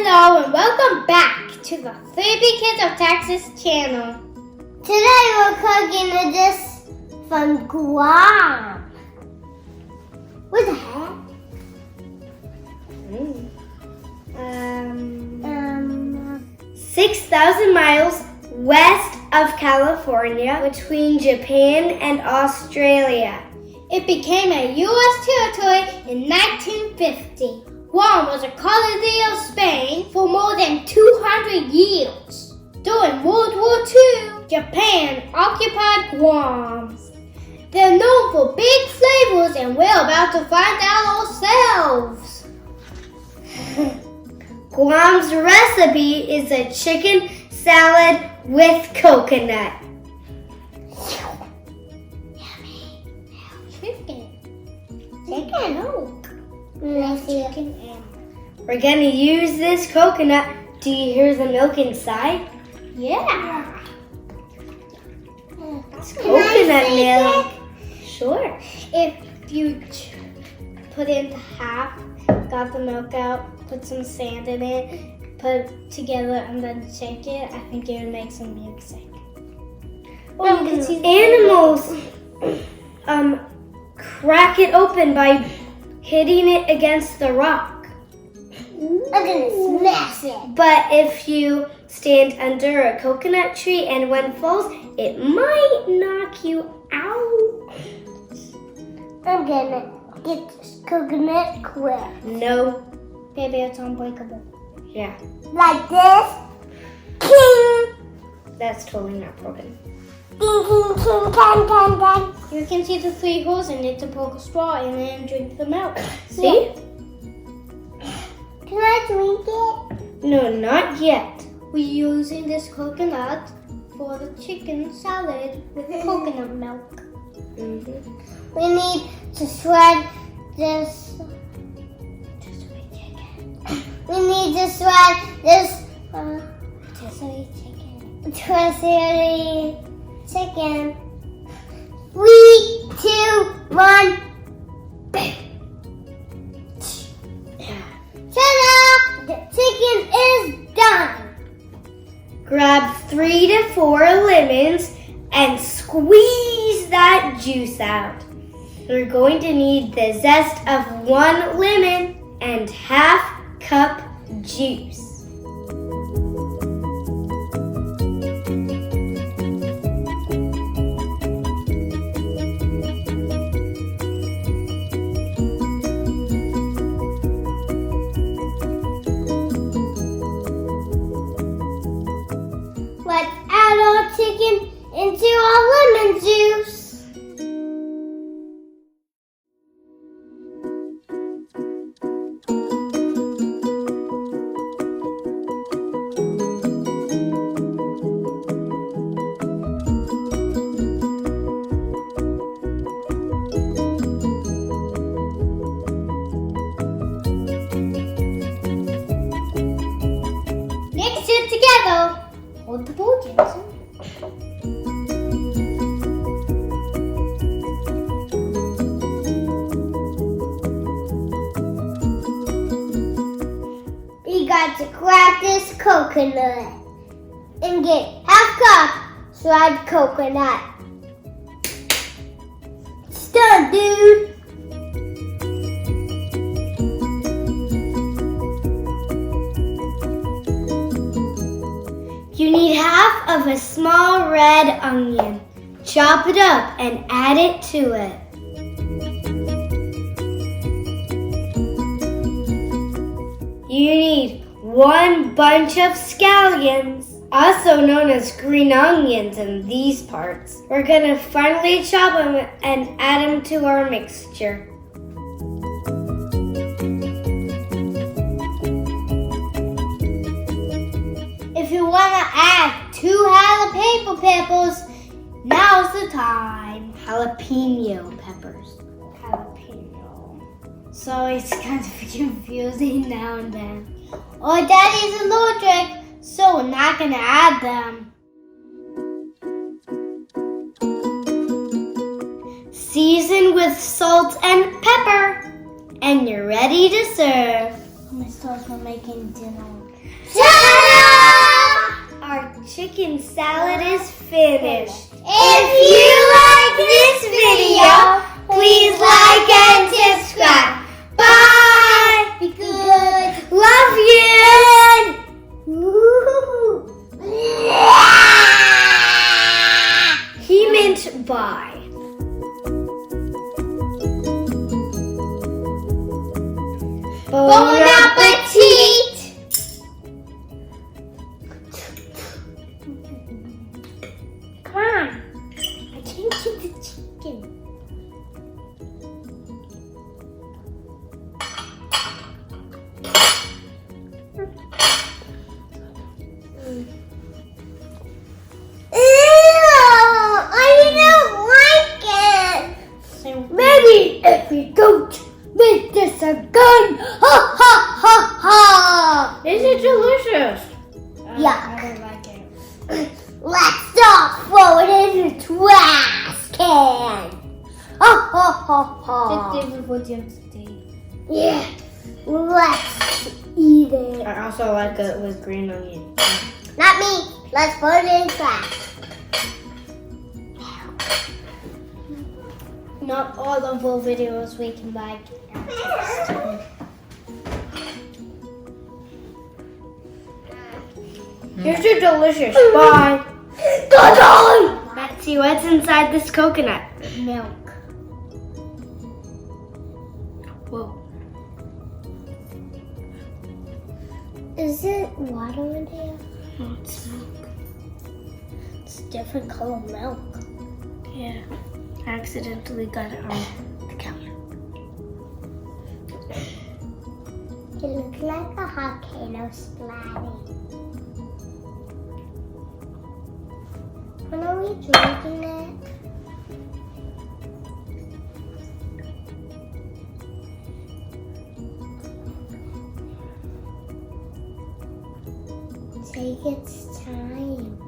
Hello and welcome back to the 3B Kids of Texas channel. Today we're cooking this from Guam. What the heck? 6,000 miles west of California between Japan and Australia. It became a U.S. territory in 1950. Guam was a colony of Spain for more than 200 years. During World War II, Japan occupied Guam. They're known for big flavors and we're about to find out ourselves. Guam's recipe is a chicken salad with coconut. Yummy. Chicken. Oh. Chicken and we're gonna use this coconut. Do you hear the milk inside? Yeah. It's coconut milk. Sure. If you put it into half, got the milk out, put some sand in it, put it together and then shake it, I think it would make some music. Oh, you can see animals crack it open by hitting it against the rock. I'm gonna smash it. But if you stand under a coconut tree and one falls, it might knock you out. I'm gonna get this coconut quick. No. Baby, it's unbreakable. Yeah. Like this. King. That's totally not broken. King, king, king, can, can, can. You can see the 3 holes in it to poke a straw in and then drink the milk. See? Can I drink it? No, not yet. We're using this coconut for the chicken salad with coconut milk. We need to shred this. We need to shred this Rotisserie chicken. rotisserie chicken. 3, 2, 1. Ta-da! The chicken is done. Grab 3 to 4 lemons and squeeze that juice out. You're going to need the zest of 1 lemon and half cup juice. Let's add our chicken into our lemon juice. Mix it together. Hold the bowl, Jensen. We got to crack this coconut and get half cup shredded coconut. It's done, dude. You need half of a small red onion. Chop it up and add it to it. You need 1 bunch of scallions, also known as green onions in these parts. We're gonna finely chop them and add them to our mixture. If you wanna add 2 jalapeno peppers, now's the time. Jalapeno peppers. Jalapeno. So it's kind of confusing now and then. Oh, Daddy's allergic, so we're not gonna add them. Season with salt and pepper, and you're ready to serve. I'm gonna start from making dinner. Ta-da! Our chicken salad is finished. If you like this video, please like and subscribe. Bye! Be good. Love you! He meant bye. Bon appetit! Come on. I can't get the chicken. Maybe if we don't make this a gun. Ha ha ha ha! This is delicious. Yuck. I don't like it. Let's not throw it in the trash can. Ha ha ha ha. Yeah. Let's eat it. I also like it with green onion. Not me. Let's put it in trash. Not all of our videos we can like and taste. You're so delicious. Bye. Bye-bye. Let's see what's inside this coconut. Milk. Whoa. Is it water in here? No, it's milk. It's different color milk. Yeah. I accidentally got it on the counter. It looks like a volcano splatting. When are we drinking it? Take its time.